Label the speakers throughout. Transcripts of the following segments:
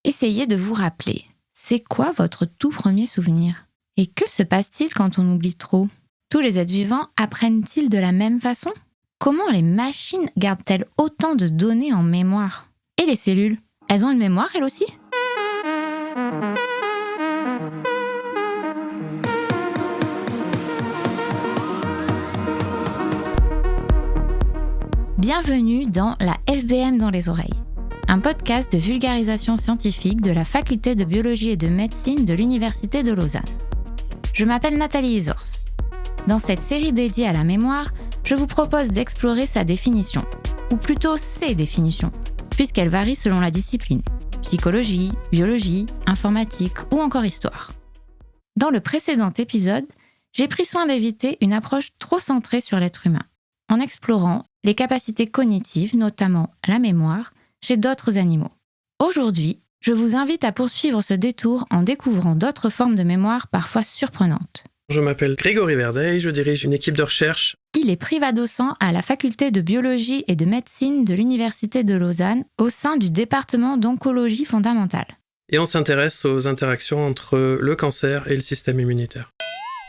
Speaker 1: Essayez de vous rappeler, c'est quoi votre tout premier souvenir ? Et que se passe-t-il quand on oublie trop ? Tous les êtres vivants apprennent-ils de la même façon ? Comment les machines gardent-elles autant de données en mémoire ? Et les cellules, elles ont une mémoire elles aussi ? Bienvenue dans la FBM dans les oreilles, un podcast de vulgarisation scientifique de la faculté de biologie et de médecine de l'Université de Lausanne. Je m'appelle Nathalie Isors. Dans cette série dédiée à la mémoire, je vous propose d'explorer sa définition, ou plutôt ses définitions, puisqu'elles varient selon la discipline, psychologie, biologie, informatique ou encore histoire. Dans le précédent épisode, j'ai pris soin d'éviter une approche trop centrée sur l'être humain, en explorant les capacités cognitives, notamment la mémoire, chez d'autres animaux. Aujourd'hui, je vous invite à poursuivre ce détour en découvrant d'autres formes de mémoire parfois surprenantes.
Speaker 2: Je m'appelle Grégory Verdeil, je dirige une équipe de recherche.
Speaker 1: Il est privat-docent à la faculté de biologie et de médecine de l'Université de Lausanne au sein du département d'oncologie fondamentale.
Speaker 2: Et on s'intéresse aux interactions entre le cancer et le système immunitaire.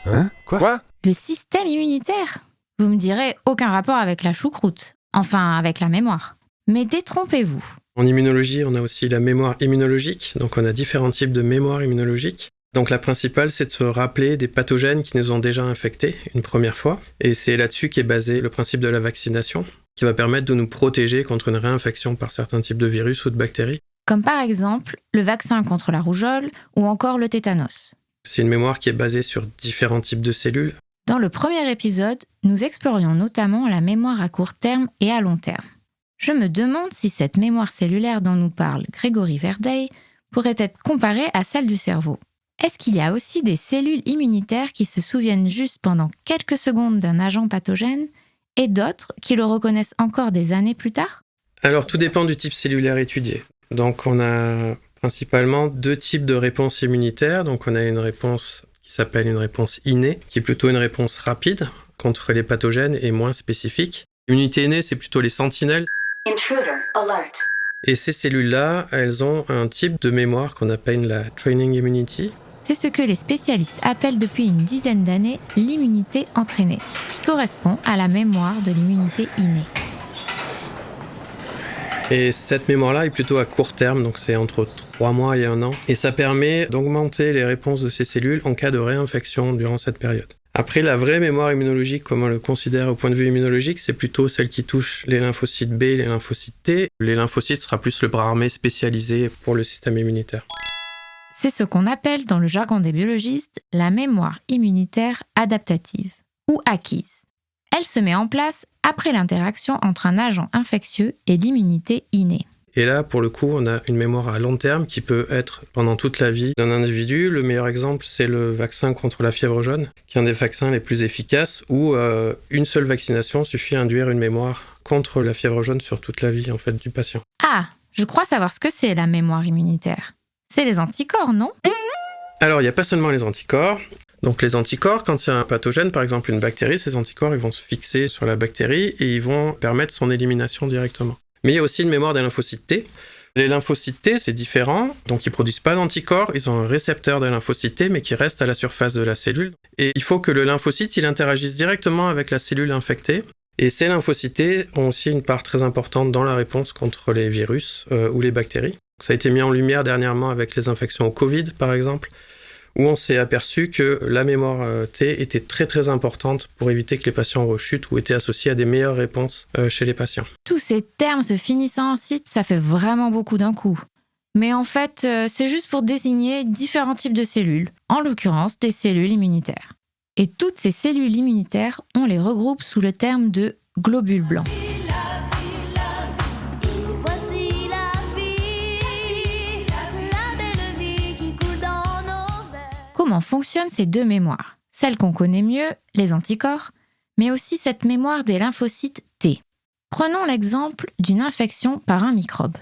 Speaker 3: Hein ? Quoi ?
Speaker 1: Le système immunitaire ? Vous me direz, aucun rapport avec la choucroute, enfin avec la mémoire. Mais détrompez-vous.
Speaker 2: En immunologie, on a aussi la mémoire immunologique, donc on a différents types de mémoire immunologique. Donc la principale, c'est de se rappeler des pathogènes qui nous ont déjà infectés une première fois. Et c'est là-dessus qu'est basé le principe de la vaccination, qui va permettre de nous protéger contre une réinfection par certains types de virus ou de bactéries.
Speaker 1: Comme par exemple le vaccin contre la rougeole ou encore le tétanos.
Speaker 2: C'est une mémoire qui est basée sur différents types de cellules.
Speaker 1: Dans le premier épisode, nous explorions notamment la mémoire à court terme et à long terme. Je me demande si cette mémoire cellulaire dont nous parle Grégory Verdeil pourrait être comparée à celle du cerveau. Est-ce qu'il y a aussi des cellules immunitaires qui se souviennent juste pendant quelques secondes d'un agent pathogène et d'autres qui le reconnaissent encore des années plus tard ?
Speaker 2: Alors tout dépend du type cellulaire étudié. Donc on a principalement deux types de réponses immunitaires. Donc on a une réponse qui s'appelle une réponse innée, qui est plutôt une réponse rapide contre les pathogènes et moins spécifique. L'immunité innée, c'est plutôt les sentinelles.
Speaker 4: Intruder alert.
Speaker 2: Et ces cellules-là, elles ont un type de mémoire qu'on appelle la training immunity.
Speaker 1: C'est ce que les spécialistes appellent depuis une dizaine d'années l'immunité entraînée, qui correspond à la mémoire de l'immunité innée.
Speaker 2: Et cette mémoire-là est plutôt à court terme, donc c'est entre 3 mois et 1 an. Et ça permet d'augmenter les réponses de ces cellules en cas de réinfection durant cette période. Après, la vraie mémoire immunologique, comme on le considère au point de vue immunologique, c'est plutôt celle qui touche les lymphocytes B et les lymphocytes T. Les lymphocytes sera plus le bras armé spécialisé pour le système immunitaire.
Speaker 1: C'est ce qu'on appelle dans le jargon des biologistes la mémoire immunitaire adaptative, ou acquise. Elle se met en place après l'interaction entre un agent infectieux et l'immunité innée.
Speaker 2: Et là, pour le coup, on a une mémoire à long terme qui peut être pendant toute la vie d'un individu. Le meilleur exemple, c'est le vaccin contre la fièvre jaune, qui est un des vaccins les plus efficaces, où une seule vaccination suffit à induire une mémoire contre la fièvre jaune sur toute la vie en fait, du patient.
Speaker 1: Ah, je crois savoir ce que c'est la mémoire immunitaire. C'est les anticorps, non ?
Speaker 2: Alors, il n'y a pas seulement les anticorps. Donc les anticorps, quand il y a un pathogène, par exemple une bactérie, ces anticorps ils vont se fixer sur la bactérie et ils vont permettre son élimination directement. Mais il y a aussi une mémoire des lymphocytes T. Les lymphocytes T, c'est différent, donc ils produisent pas d'anticorps, ils ont un récepteur de lymphocytes T, mais qui reste à la surface de la cellule. Et il faut que le lymphocyte, il interagisse directement avec la cellule infectée. Et ces lymphocytes T ont aussi une part très importante dans la réponse contre les virus ou les bactéries. Ça a été mis en lumière dernièrement avec les infections au Covid, par exemple, où on s'est aperçu que la mémoire T était très très importante pour éviter que les patients rechutent ou étaient associés à des meilleures réponses chez les patients.
Speaker 1: Tous ces termes se finissant en site, ça fait vraiment beaucoup d'un coup. Mais en fait, c'est juste pour désigner différents types de cellules, en l'occurrence des cellules immunitaires. Et toutes ces cellules immunitaires, on les regroupe sous le terme de globules blancs. Comment fonctionnent ces deux mémoires ? Celle qu'on connaît mieux, les anticorps, mais aussi cette mémoire des lymphocytes T. Prenons l'exemple d'une infection par un microbe.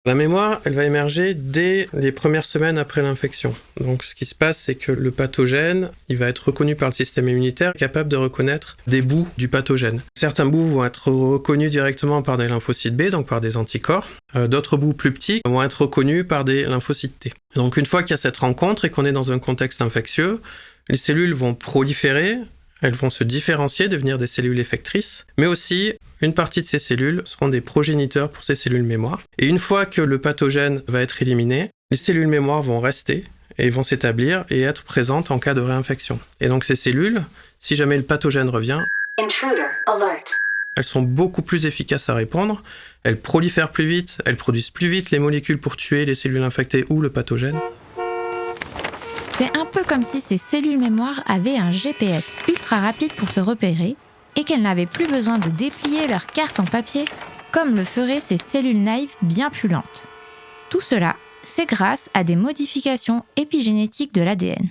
Speaker 2: La mémoire, elle va émerger dès les premières semaines après l'infection. Donc ce qui se passe, c'est que le pathogène, il va être reconnu par le système immunitaire, capable de reconnaître des bouts du pathogène. Certains bouts vont être reconnus directement par des lymphocytes B, donc par des anticorps. D'autres bouts plus petits vont être reconnus par des lymphocytes T. Donc une fois qu'il y a cette rencontre et qu'on est dans un contexte infectieux, les cellules vont proliférer, elles vont se différencier, devenir des cellules effectrices, mais aussi une partie de ces cellules seront des progéniteurs pour ces cellules mémoire. Et une fois que le pathogène va être éliminé, les cellules mémoire vont rester et vont s'établir et être présentes en cas de réinfection. Et donc ces cellules, si jamais le pathogène revient,
Speaker 4: Intruder alert.
Speaker 2: elles sont beaucoup plus efficaces à répondre, elles prolifèrent plus vite, elles produisent plus vite les molécules pour tuer les cellules infectées ou le pathogène.
Speaker 1: C'est un peu comme si ces cellules mémoire avaient un GPS ultra rapide pour se repérer et qu'elles n'avaient plus besoin de déplier leur carte en papier comme le feraient ces cellules naïves bien plus lentes. Tout cela, c'est grâce à des modifications épigénétiques de l'ADN.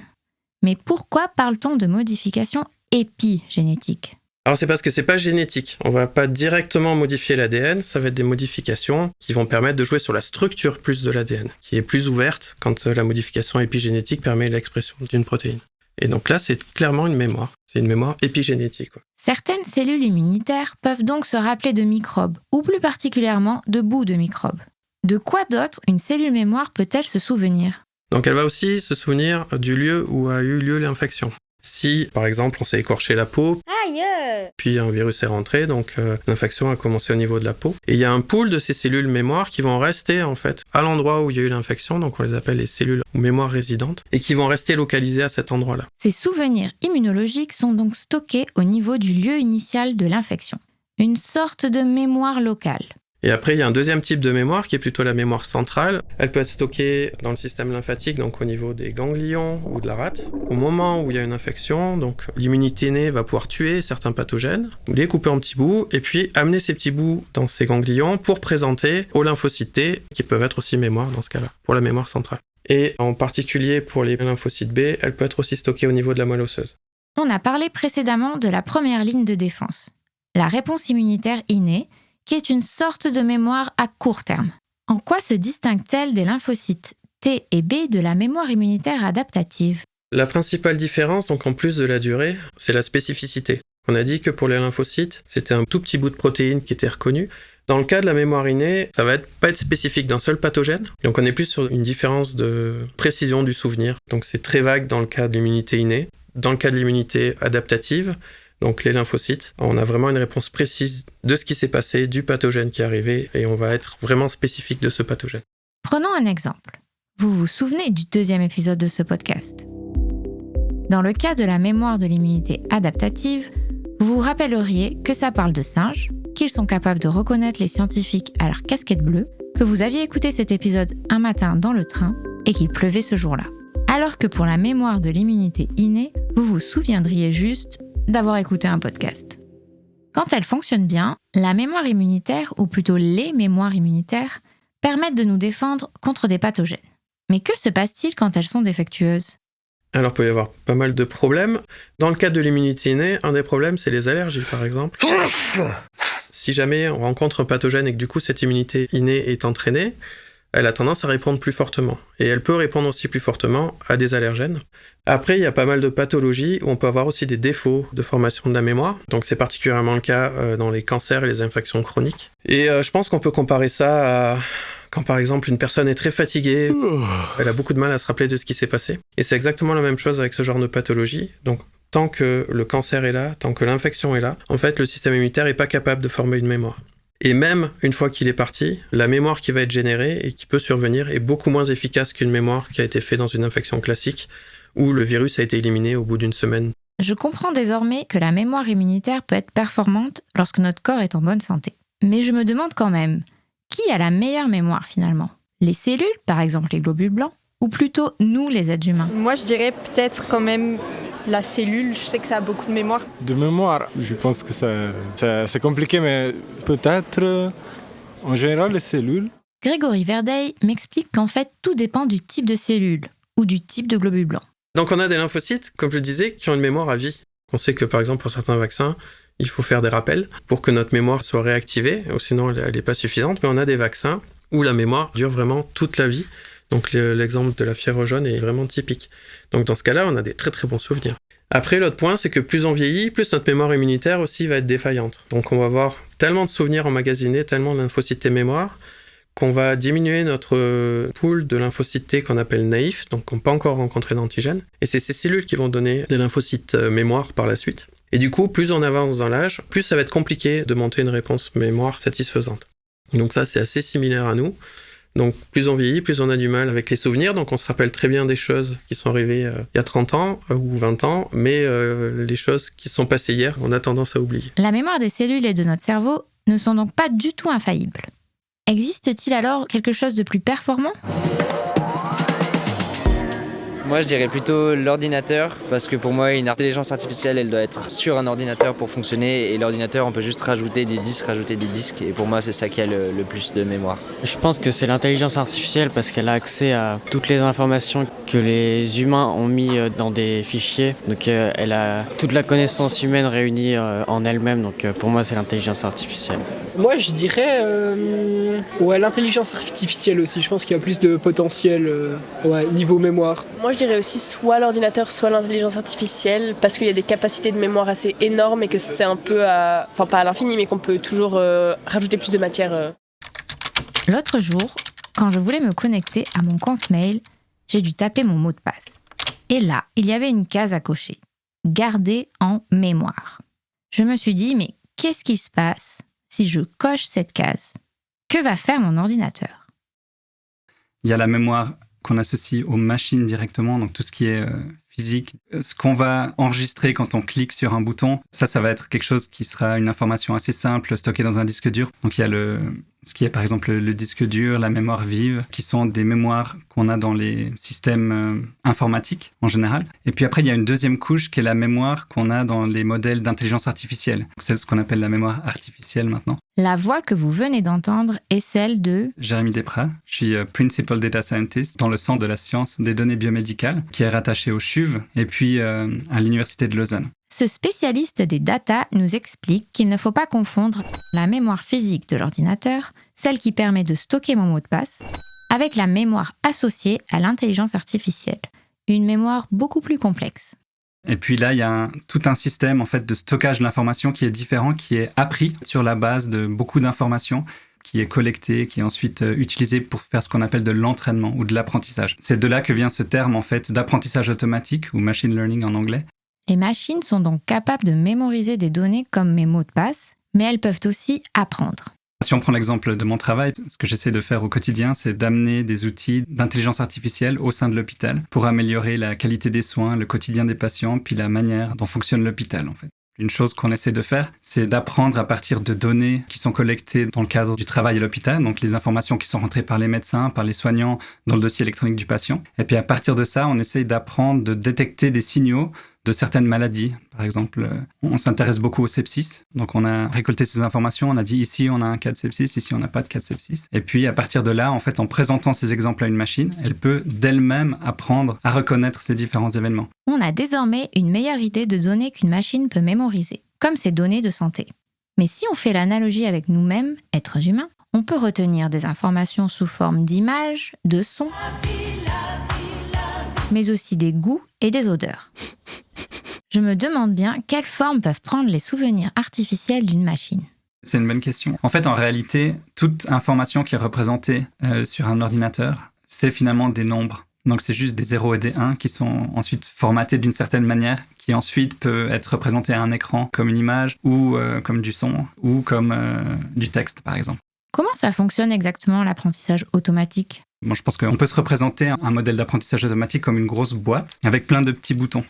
Speaker 1: Mais pourquoi parle-t-on de modifications épigénétiques ?
Speaker 2: Alors c'est parce que c'est pas génétique. On va pas directement modifier l'ADN, ça va être des modifications qui vont permettre de jouer sur la structure plus de l'ADN, qui est plus ouverte quand la modification épigénétique permet l'expression d'une protéine. Et donc là, c'est clairement une mémoire. C'est une mémoire épigénétique.
Speaker 1: Certaines cellules immunitaires peuvent donc se rappeler de microbes, ou plus particulièrement de bouts de microbes. De quoi d'autre une cellule mémoire peut-elle se souvenir ?
Speaker 2: Donc elle va aussi se souvenir du lieu où a eu lieu l'infection. Si, par exemple, on s'est écorché la peau, puis un virus est rentré, donc l'infection a commencé au niveau de la peau. Et il y a un pool de ces cellules mémoire qui vont rester en fait à l'endroit où il y a eu l'infection, donc on les appelle les cellules mémoire résidentes, et qui vont rester localisées à cet endroit-là.
Speaker 1: Ces souvenirs immunologiques sont donc stockés au niveau du lieu initial de l'infection. Une sorte de mémoire locale.
Speaker 2: Et après, il y a un deuxième type de mémoire qui est plutôt la mémoire centrale. Elle peut être stockée dans le système lymphatique, donc au niveau des ganglions ou de la rate. Au moment où il y a une infection, donc l'immunité innée va pouvoir tuer certains pathogènes, les couper en petits bouts, et puis amener ces petits bouts dans ces ganglions pour présenter aux lymphocytes T, qui peuvent être aussi mémoire dans ce cas-là, pour la mémoire centrale. Et en particulier pour les lymphocytes B, elle peut être aussi stockée au niveau de la moelle osseuse.
Speaker 1: On a parlé précédemment de la première ligne de défense, la réponse immunitaire innée, qui est une sorte de mémoire à court terme. En quoi se distingue-t-elle des lymphocytes T et B de la mémoire immunitaire adaptative ?
Speaker 2: La principale différence, donc en plus de la durée, c'est la spécificité. On a dit que pour les lymphocytes, c'était un tout petit bout de protéine qui était reconnu. Dans le cas de la mémoire innée, ça va pas être spécifique d'un seul pathogène. Donc on est plus sur une différence de précision du souvenir. Donc c'est très vague dans le cas de l'immunité innée. Dans le cas de l'immunité adaptative, donc les lymphocytes, on a vraiment une réponse précise de ce qui s'est passé, du pathogène qui est arrivé, et on va être vraiment spécifique de ce pathogène.
Speaker 1: Prenons un exemple. Vous vous souvenez du 2e épisode de ce podcast ? Dans le cas de la mémoire de l'immunité adaptative, vous vous rappelleriez que ça parle de singes, qu'ils sont capables de reconnaître les scientifiques à leur casquette bleue, que vous aviez écouté cet épisode un matin dans le train et qu'il pleuvait ce jour-là. Alors que pour la mémoire de l'immunité innée, vous vous souviendriez juste d'avoir écouté un podcast. Quand elle fonctionne bien, la mémoire immunitaire, ou plutôt les mémoires immunitaires, permettent de nous défendre contre des pathogènes. Mais que se passe-t-il quand elles sont défectueuses ?
Speaker 2: Alors, il peut y avoir pas mal de problèmes. Dans le cas de l'immunité innée, un des problèmes, c'est les allergies, par exemple. Si jamais on rencontre un pathogène et que du coup, cette immunité innée est entraînée, elle a tendance à répondre plus fortement. Et elle peut répondre aussi plus fortement à des allergènes. Après, il y a pas mal de pathologies où on peut avoir aussi des défauts de formation de la mémoire. Donc c'est particulièrement le cas dans les cancers et les infections chroniques. Et je pense qu'on peut comparer ça à quand par exemple une personne est très fatiguée, elle a beaucoup de mal à se rappeler de ce qui s'est passé. Et c'est exactement la même chose avec ce genre de pathologie. Donc tant que le cancer est là, tant que l'infection est là, en fait le système immunitaire n'est pas capable de former une mémoire. Et même une fois qu'il est parti, la mémoire qui va être générée et qui peut survenir est beaucoup moins efficace qu'une mémoire qui a été faite dans une infection classique où le virus a été éliminé au bout d'une semaine.
Speaker 1: Je comprends désormais que la mémoire immunitaire peut être performante lorsque notre corps est en bonne santé. Mais je me demande quand même, qui a la meilleure mémoire finalement ? Les cellules, par exemple les globules blancs, ou plutôt nous les êtres humains ?
Speaker 3: Moi je dirais peut-être quand même la cellule, je sais que ça a beaucoup de mémoire.
Speaker 5: De mémoire, je pense que c'est compliqué, mais peut-être, en général, les cellules.
Speaker 1: Grégory Verdeil m'explique qu'en fait, tout dépend du type de cellule ou du type de globule blanc.
Speaker 2: Donc on a des lymphocytes, comme je disais, qui ont une mémoire à vie. On sait que par exemple pour certains vaccins, il faut faire des rappels pour que notre mémoire soit réactivée, ou sinon elle n'est pas suffisante, mais on a des vaccins où la mémoire dure vraiment toute la vie. Donc l'exemple de la fièvre jaune est vraiment typique. Donc dans ce cas-là, on a des très très bons souvenirs. Après, l'autre point, c'est que plus on vieillit, plus notre mémoire immunitaire aussi va être défaillante. Donc on va avoir tellement de souvenirs emmagasinés, tellement de lymphocytes T mémoire, qu'on va diminuer notre pool de lymphocytes T qu'on appelle naïfs, donc qui n'ont pas encore rencontré d'antigène. Et c'est ces cellules qui vont donner des lymphocytes mémoire par la suite. Et du coup, plus on avance dans l'âge, plus ça va être compliqué de monter une réponse mémoire satisfaisante. Donc ça, c'est assez similaire à nous. Donc plus on vieillit, plus on a du mal avec les souvenirs. Donc on se rappelle très bien des choses qui sont arrivées il y a 30 ans ou 20 ans, mais les choses qui sont passées hier, on a tendance à oublier.
Speaker 1: La mémoire des cellules et de notre cerveau ne sont donc pas du tout infaillibles. Existe-t-il alors quelque chose de plus performant ?
Speaker 6: Moi, je dirais plutôt l'ordinateur, parce que pour moi, une intelligence artificielle, elle doit être sur un ordinateur pour fonctionner, et l'ordinateur, on peut juste rajouter des disques, et pour moi, c'est ça qui a le plus de mémoire.
Speaker 7: Je pense que c'est l'intelligence artificielle, parce qu'elle a accès à toutes les informations que les humains ont mis dans des fichiers, donc elle a toute la connaissance humaine réunie en elle-même, donc pour moi, c'est l'intelligence artificielle.
Speaker 8: Moi, je dirais l'intelligence artificielle aussi. Je pense qu'il y a plus de potentiel niveau mémoire.
Speaker 3: Moi, je dirais aussi soit l'ordinateur, soit l'intelligence artificielle, parce qu'il y a des capacités de mémoire assez énormes et que c'est un peu enfin pas à l'infini, mais qu'on peut toujours rajouter plus de matière.
Speaker 1: L'autre jour, quand je voulais me connecter à mon compte mail, j'ai dû taper mon mot de passe. Et là, il y avait une case à cocher. Garder en mémoire. Je me suis dit, mais qu'est-ce qui se passe si je coche cette case ? Que va faire mon ordinateur ?
Speaker 9: Il y a la mémoire qu'on associe aux machines directement, donc tout ce qui est physique. Ce qu'on va enregistrer quand on clique sur un bouton, ça va être quelque chose qui sera une information assez simple stockée dans un disque dur. Donc il y a ce qui est par exemple le disque dur, la mémoire vive, qui sont des mémoires qu'on a dans les systèmes informatiques en général. Et puis après, il y a une deuxième couche qui est la mémoire qu'on a dans les modèles d'intelligence artificielle. C'est ce qu'on appelle la mémoire artificielle maintenant.
Speaker 1: La voix que vous venez d'entendre est celle de
Speaker 9: Jérémy Desprats. Je suis Principal Data Scientist dans le Centre de la science des données biomédicales, qui est rattaché au CHUV et puis à l'Université de Lausanne.
Speaker 1: Ce spécialiste des data nous explique qu'il ne faut pas confondre la mémoire physique de l'ordinateur, celle qui permet de stocker mon mot de passe, avec la mémoire associée à l'intelligence artificielle, une mémoire beaucoup plus complexe.
Speaker 9: Et puis là, il y a tout un système en fait, de stockage de l'information qui est différent, qui est appris sur la base de beaucoup d'informations, qui est collecté, qui est ensuite utilisé pour faire ce qu'on appelle de l'entraînement ou de l'apprentissage. C'est de là que vient ce terme en fait, d'apprentissage automatique ou machine learning en anglais.
Speaker 1: Les machines sont donc capables de mémoriser des données comme mes mots de passe, mais elles peuvent aussi apprendre.
Speaker 9: Si on prend l'exemple de mon travail, ce que j'essaie de faire au quotidien, c'est d'amener des outils d'intelligence artificielle au sein de l'hôpital pour améliorer la qualité des soins, le quotidien des patients, puis la manière dont fonctionne l'hôpital en fait. Une chose qu'on essaie de faire, c'est d'apprendre à partir de données qui sont collectées dans le cadre du travail à l'hôpital, donc les informations qui sont rentrées par les médecins, par les soignants dans le dossier électronique du patient. Et puis à partir de ça, on essaie d'apprendre de détecter des signaux de certaines maladies. Par exemple, on s'intéresse beaucoup au sepsis. Donc on a récolté ces informations, on a dit ici on a un cas de sepsis, ici on n'a pas de cas de sepsis. Et puis à partir de là, en fait, en présentant ces exemples à une machine, elle peut d'elle-même apprendre à reconnaître ces différents événements.
Speaker 1: On a désormais une meilleure idée de données qu'une machine peut mémoriser, comme ces données de santé. Mais si on fait l'analogie avec nous-mêmes, êtres humains, on peut retenir des informations sous forme d'images, de sons, mais aussi des goûts et des odeurs. Je me demande bien quelle forme peuvent prendre les souvenirs artificiels d'une machine.
Speaker 9: C'est une bonne question. En fait, en réalité, toute information qui est représentée sur un ordinateur, c'est finalement des nombres. Donc, c'est juste des 0 et des 1 qui sont ensuite formatés d'une certaine manière, qui ensuite peut être représenté à un écran comme une image, ou comme du son, ou comme du texte, par exemple.
Speaker 1: Comment ça fonctionne exactement l'apprentissage automatique ?
Speaker 9: Bon, je pense qu'on peut se représenter un modèle d'apprentissage automatique comme une grosse boîte avec plein de petits boutons.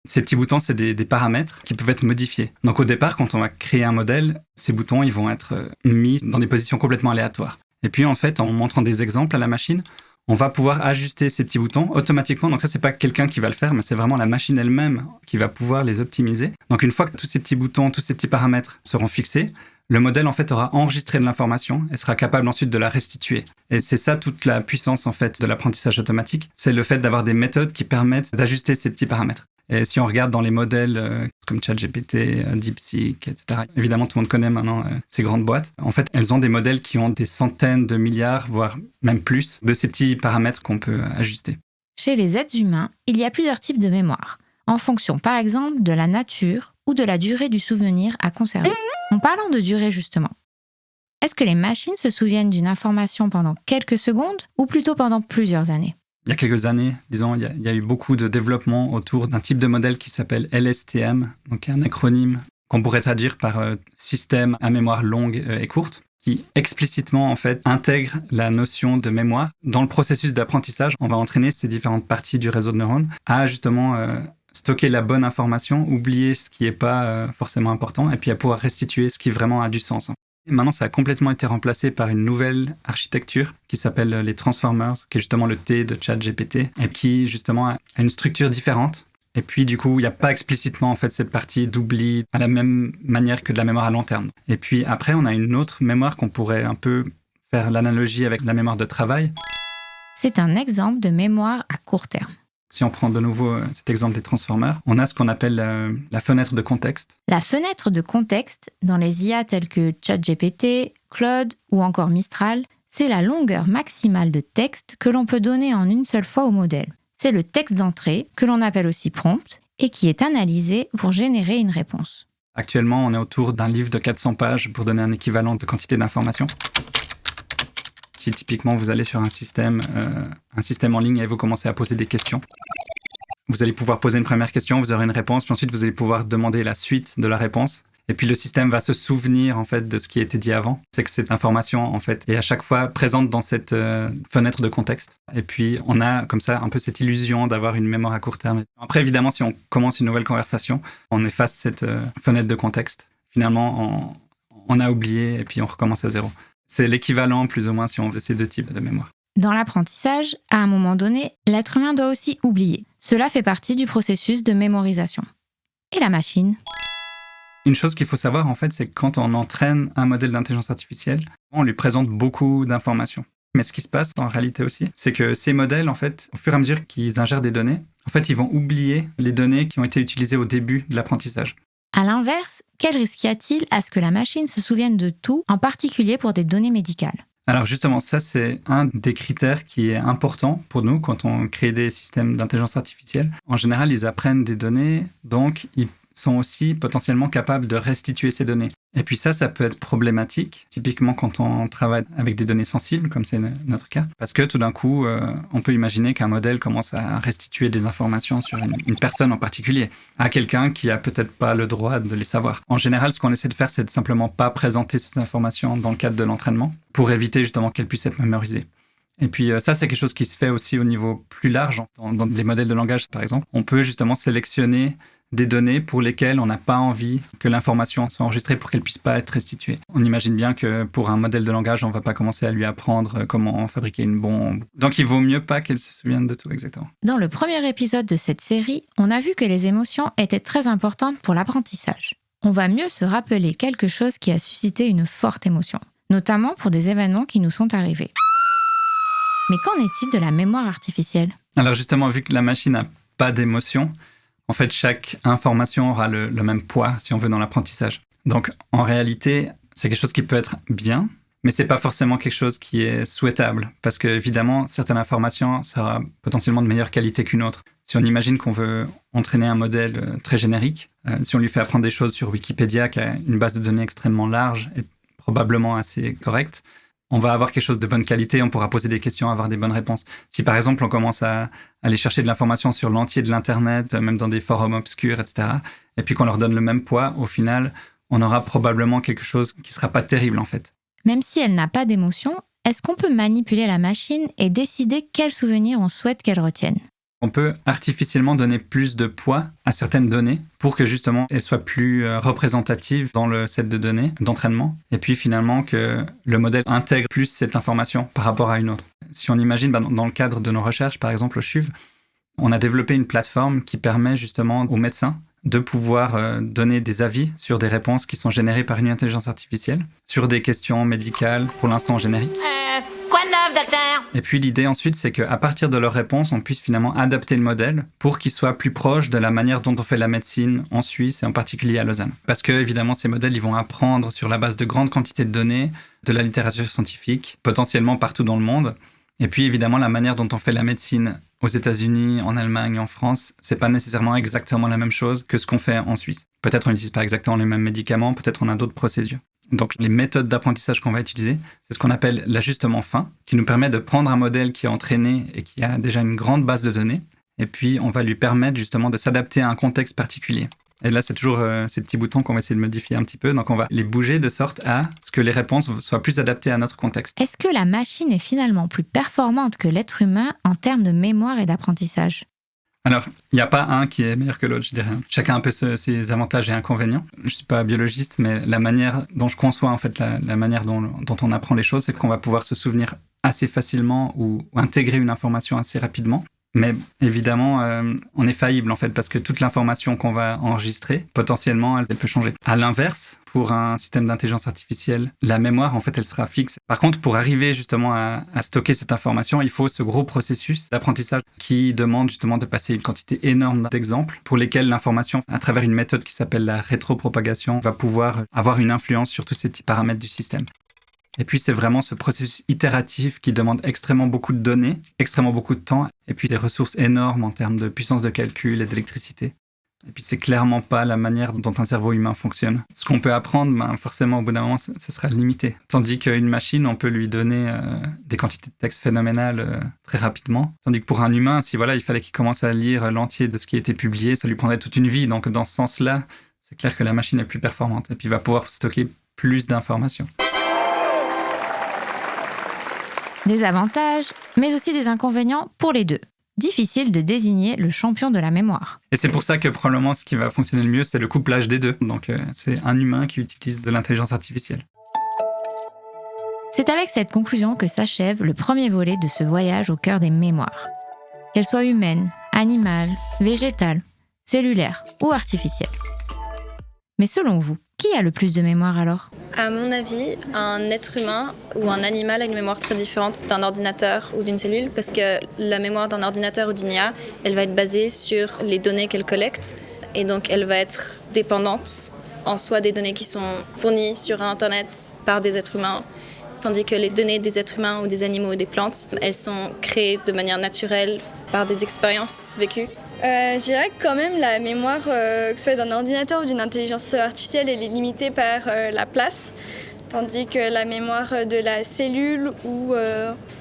Speaker 9: Ces petits boutons, c'est des paramètres qui peuvent être modifiés. Donc au départ, quand on va créer un modèle, ces boutons ils vont être mis dans des positions complètement aléatoires. Et puis en fait, en montrant des exemples à la machine, on va pouvoir ajuster ces petits boutons automatiquement. Donc ça, c'est pas quelqu'un qui va le faire, mais c'est vraiment la machine elle-même qui va pouvoir les optimiser. Donc une fois que tous ces petits boutons, tous ces petits paramètres seront fixés, le modèle en fait aura enregistré de l'information et sera capable ensuite de la restituer. Et c'est ça toute la puissance en fait de l'apprentissage automatique, c'est le fait d'avoir des méthodes qui permettent d'ajuster ces petits paramètres. Et si on regarde dans les modèles comme ChatGPT, DeepSeek, etc., évidemment, tout le monde connaît maintenant ces grandes boîtes. En fait, elles ont des modèles qui ont des centaines de milliards, voire même plus, de ces petits paramètres qu'on peut ajuster.
Speaker 1: Chez les êtres humains, il y a plusieurs types de mémoire, en fonction par exemple de la nature ou de la durée du souvenir à conserver. En parlant de durée justement, est-ce que les machines se souviennent d'une information pendant quelques secondes ou plutôt pendant plusieurs années ?
Speaker 9: Il y a quelques années, disons, il y a eu beaucoup de développement autour d'un type de modèle qui s'appelle LSTM, donc un acronyme qu'on pourrait traduire par système à mémoire longue et courte, qui explicitement en fait intègre la notion de mémoire. Dans le processus d'apprentissage, on va entraîner ces différentes parties du réseau de neurones à justement stocker la bonne information, oublier ce qui n'est pas forcément important, et puis à pouvoir restituer ce qui vraiment a du sens. Et maintenant, ça a complètement été remplacé par une nouvelle architecture qui s'appelle les Transformers, qui est justement le T de ChatGPT, et qui justement a une structure différente. Et puis du coup, il n'y a pas explicitement en fait cette partie d'oubli à la même manière que de la mémoire à long terme. Et puis après, on a une autre mémoire qu'on pourrait un peu faire l'analogie avec la mémoire de travail.
Speaker 1: C'est un exemple de mémoire à court terme.
Speaker 9: Si on prend de nouveau cet exemple des Transformers, on a ce qu'on appelle la fenêtre de contexte.
Speaker 1: La fenêtre de contexte, dans les IA telles que ChatGPT, Claude ou encore Mistral, c'est la longueur maximale de texte que l'on peut donner en une seule fois au modèle. C'est le texte d'entrée, que l'on appelle aussi prompt, et qui est analysé pour générer une réponse.
Speaker 9: Actuellement, on est autour d'un livre de 400 pages pour donner un équivalent de quantité d'informations. Si typiquement vous allez sur un système en ligne et vous commencez à poser des questions, vous allez pouvoir poser une première question, vous aurez une réponse, puis ensuite vous allez pouvoir demander la suite de la réponse. Et puis le système va se souvenir en fait de ce qui a été dit avant. C'est que cette information en fait est à chaque fois présente dans cette fenêtre de contexte. Et puis on a comme ça un peu cette illusion d'avoir une mémoire à court terme. Après évidemment, si on commence une nouvelle conversation, on efface cette fenêtre de contexte. Finalement, on a oublié et puis on recommence à zéro. C'est l'équivalent, plus ou moins, si on veut, ces deux types de mémoire.
Speaker 1: Dans l'apprentissage, à un moment donné, l'être humain doit aussi oublier. Cela fait partie du processus de mémorisation. Et la machine ?
Speaker 9: Une chose qu'il faut savoir, en fait, c'est que quand on entraîne un modèle d'intelligence artificielle, on lui présente beaucoup d'informations. Mais ce qui se passe en réalité aussi, c'est que ces modèles, en fait, au fur et à mesure qu'ils ingèrent des données, en fait, ils vont oublier les données qui ont été utilisées au début de l'apprentissage.
Speaker 1: À l'inverse, quel risque y a-t-il à ce que la machine se souvienne de tout, en particulier pour des données médicales ?
Speaker 9: Alors justement, ça c'est un des critères qui est important pour nous quand on crée des systèmes d'intelligence artificielle. En général, ils apprennent des données, donc ils sont aussi potentiellement capables de restituer ces données. Et puis ça peut être problématique, typiquement quand on travaille avec des données sensibles, comme c'est notre cas, parce que tout d'un coup, on peut imaginer qu'un modèle commence à restituer des informations sur une personne en particulier, à quelqu'un qui a peut-être pas le droit de les savoir. En général, ce qu'on essaie de faire, c'est de simplement pas présenter ces informations dans le cadre de l'entraînement, pour éviter justement qu'elles puissent être mémorisées. Et puis ça, c'est quelque chose qui se fait aussi au niveau plus large. Dans les modèles de langage, par exemple, on peut justement sélectionner des données pour lesquelles on n'a pas envie que l'information soit enregistrée pour qu'elle ne puisse pas être restituée. On imagine bien que pour un modèle de langage, on ne va pas commencer à lui apprendre comment fabriquer une bombe. Donc il vaut mieux pas qu'elle se souvienne de tout exactement.
Speaker 1: Dans le premier épisode de cette série, on a vu que les émotions étaient très importantes pour l'apprentissage. On va mieux se rappeler quelque chose qui a suscité une forte émotion, notamment pour des événements qui nous sont arrivés. Mais qu'en est-il de la mémoire artificielle ?
Speaker 9: Alors justement, vu que la machine n'a pas d'émotion, en fait, chaque information aura le même poids, si on veut, dans l'apprentissage. Donc, en réalité, c'est quelque chose qui peut être bien, mais c'est pas forcément quelque chose qui est souhaitable, parce que évidemment, certaines informations seront potentiellement de meilleure qualité qu'une autre. Si on imagine qu'on veut entraîner un modèle très générique, si on lui fait apprendre des choses sur Wikipédia, qui a une base de données extrêmement large et probablement assez correcte, on va avoir quelque chose de bonne qualité, on pourra poser des questions, avoir des bonnes réponses. Si par exemple on commence à aller chercher de l'information sur l'entier de l'Internet, même dans des forums obscurs, etc., et puis qu'on leur donne le même poids, au final, on aura probablement quelque chose qui ne sera pas terrible en fait.
Speaker 1: Même si elle n'a pas d'émotion, est-ce qu'on peut manipuler la machine et décider quels souvenirs on souhaite qu'elle retienne ?
Speaker 9: On peut artificiellement donner plus de poids à certaines données pour que justement elles soient plus représentatives dans le set de données d'entraînement et puis finalement que le modèle intègre plus cette information par rapport à une autre. Si on imagine dans le cadre de nos recherches, par exemple au CHUV, on a développé une plateforme qui permet justement aux médecins de pouvoir donner des avis sur des réponses qui sont générées par une intelligence artificielle sur des questions médicales, pour l'instant génériques.
Speaker 10: Quoi de neuf, docteur?
Speaker 9: Et puis l'idée ensuite, c'est qu'à partir de leurs réponses, on puisse finalement adapter le modèle pour qu'il soit plus proche de la manière dont on fait la médecine en Suisse et en particulier à Lausanne. Parce que évidemment, ces modèles, ils vont apprendre sur la base de grandes quantités de données, de la littérature scientifique, potentiellement partout dans le monde. Et puis évidemment, la manière dont on fait la médecine aux États-Unis, en Allemagne, en France, c'est pas nécessairement exactement la même chose que ce qu'on fait en Suisse. Peut-être on n'utilise pas exactement les mêmes médicaments, peut-être on a d'autres procédures. Donc les méthodes d'apprentissage qu'on va utiliser, c'est ce qu'on appelle l'ajustement fin, qui nous permet de prendre un modèle qui est entraîné et qui a déjà une grande base de données, et puis on va lui permettre justement de s'adapter à un contexte particulier. Et là, c'est toujours ces petits boutons qu'on va essayer de modifier un petit peu. Donc, on va les bouger de sorte à ce que les réponses soient plus adaptées à notre contexte.
Speaker 1: Est-ce que la machine est finalement plus performante que l'être humain en termes de mémoire et d'apprentissage ?
Speaker 9: Alors, il n'y a pas un qui est meilleur que l'autre, je dirais. Chacun a un peu ses avantages et inconvénients. Je ne suis pas biologiste, mais la manière dont je conçois, en fait, la manière dont on apprend les choses, c'est qu'on va pouvoir se souvenir assez facilement ou intégrer une information assez rapidement. Mais évidemment, on est faillible en fait parce que toute l'information qu'on va enregistrer, potentiellement, elle peut changer. À l'inverse, pour un système d'intelligence artificielle, la mémoire, en fait, elle sera fixe. Par contre, pour arriver justement à stocker cette information, il faut ce gros processus d'apprentissage qui demande justement de passer une quantité énorme d'exemples pour lesquels l'information, à travers une méthode qui s'appelle la rétropropagation, va pouvoir avoir une influence sur tous ces petits paramètres du système. Et puis, c'est vraiment ce processus itératif qui demande extrêmement beaucoup de données, extrêmement beaucoup de temps, et puis des ressources énormes en termes de puissance de calcul et d'électricité. Et puis, c'est clairement pas la manière dont un cerveau humain fonctionne. Ce qu'on peut apprendre, forcément, au bout d'un moment, ça sera limité. Tandis qu'une machine, on peut lui donner des quantités de texte phénoménales très rapidement. Tandis que pour un humain, si il fallait qu'il commence à lire l'entier de ce qui a été publié, ça lui prendrait toute une vie. Donc, dans ce sens-là, c'est clair que la machine est plus performante et puis va pouvoir stocker plus d'informations.
Speaker 1: Des avantages, mais aussi des inconvénients pour les deux. Difficile de désigner le champion de la mémoire.
Speaker 9: Et c'est pour ça que probablement ce qui va fonctionner le mieux, c'est le couplage des deux. Donc c'est un humain qui utilise de l'intelligence artificielle.
Speaker 1: C'est avec cette conclusion que s'achève le premier volet de ce voyage au cœur des mémoires. Qu'elles soient humaines, animales, végétales, cellulaires ou artificielles. Mais selon vous, qui a le plus de mémoire alors ?
Speaker 11: À mon avis, un être humain ou un animal a une mémoire très différente d'un ordinateur ou d'une cellule parce que la mémoire d'un ordinateur ou d'une IA, elle va être basée sur les données qu'elle collecte et donc elle va être dépendante en soi des données qui sont fournies sur Internet par des êtres humains. Tandis que les données des êtres humains ou des animaux ou des plantes, elles sont créées de manière naturelle par des expériences vécues.
Speaker 12: Je dirais que quand même la mémoire, que ce soit d'un ordinateur ou d'une intelligence artificielle, elle est limitée par la place, tandis que la mémoire de la cellule ou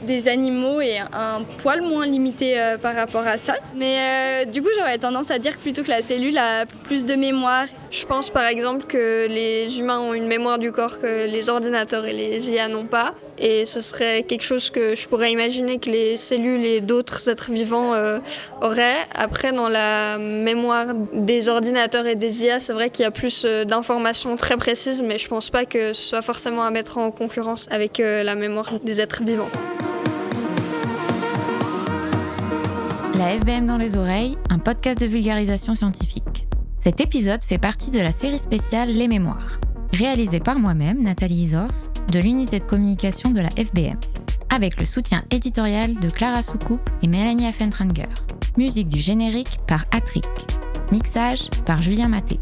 Speaker 12: des animaux est un poil moins limitée par rapport à ça. Mais du coup, j'aurais tendance à dire que plutôt que la cellule a plus de mémoire.
Speaker 13: Je pense par exemple que les humains ont une mémoire du corps que les ordinateurs et les IA n'ont pas. Et ce serait quelque chose que je pourrais imaginer que les cellules et d'autres êtres vivants auraient. Après, dans la mémoire des ordinateurs et des IA, c'est vrai qu'il y a plus d'informations très précises, mais je pense pas que ce soit forcément à mettre en concurrence avec la mémoire des êtres vivants.
Speaker 1: La FBM dans les oreilles, un podcast de vulgarisation scientifique. Cet épisode fait partie de la série spéciale Les Mémoires, réalisée par moi-même, Nathalie Isors, de l'unité de communication de la FBM, avec le soutien éditorial de Clara Soucoupe et Mélanie Affentranger. Musique du générique par Attrick. Mixage par Julien Maté.